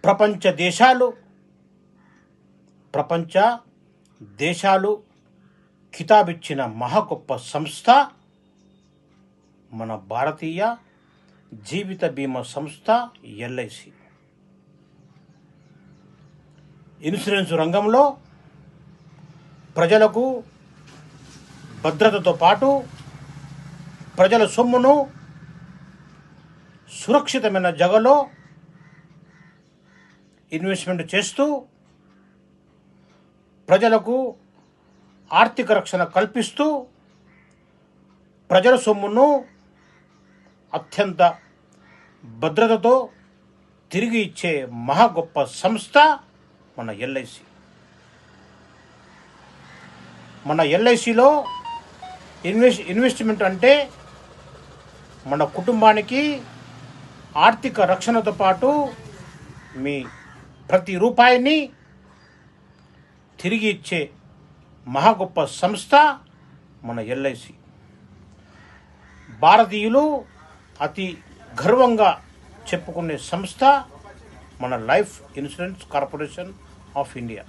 ప్రపంచ దేశాలు కితాబిచ్చిన మహా గొప్ప సంస్థ మన భారతీయ జీవిత బీమా సంస్థ ఎల్ఐసి. ఇన్సూరెన్స్ రంగంలో ప్రజలకు భద్రతతో పాటు ప్రజల సొమ్మును సురక్షితమైన జగలో ఇన్వెస్ట్మెంట్ చేస్తూ ప్రజలకు ఆర్థిక రక్షణ కల్పిస్తూ ప్రజల సొమ్మును అత్యంత భద్రతతో తిరిగి ఇచ్చే మహా గొప్ప సంస్థ మన ఎల్ఐసి. మన ఎల్ఐసిలో ఇన్వెస్ట్మెంట్ అంటే మన కుటుంబానికి ఆర్థిక రక్షణతో పాటు మీ ప్రతి రూపాయిని తిరిగి ఇచ్చే మహా గొప్ప సంస్థ మన ఎల్ఐసి. భారతీయులు అతి గర్వంగా చెప్పుకునే సంస్థ మన life insurance corporation of India.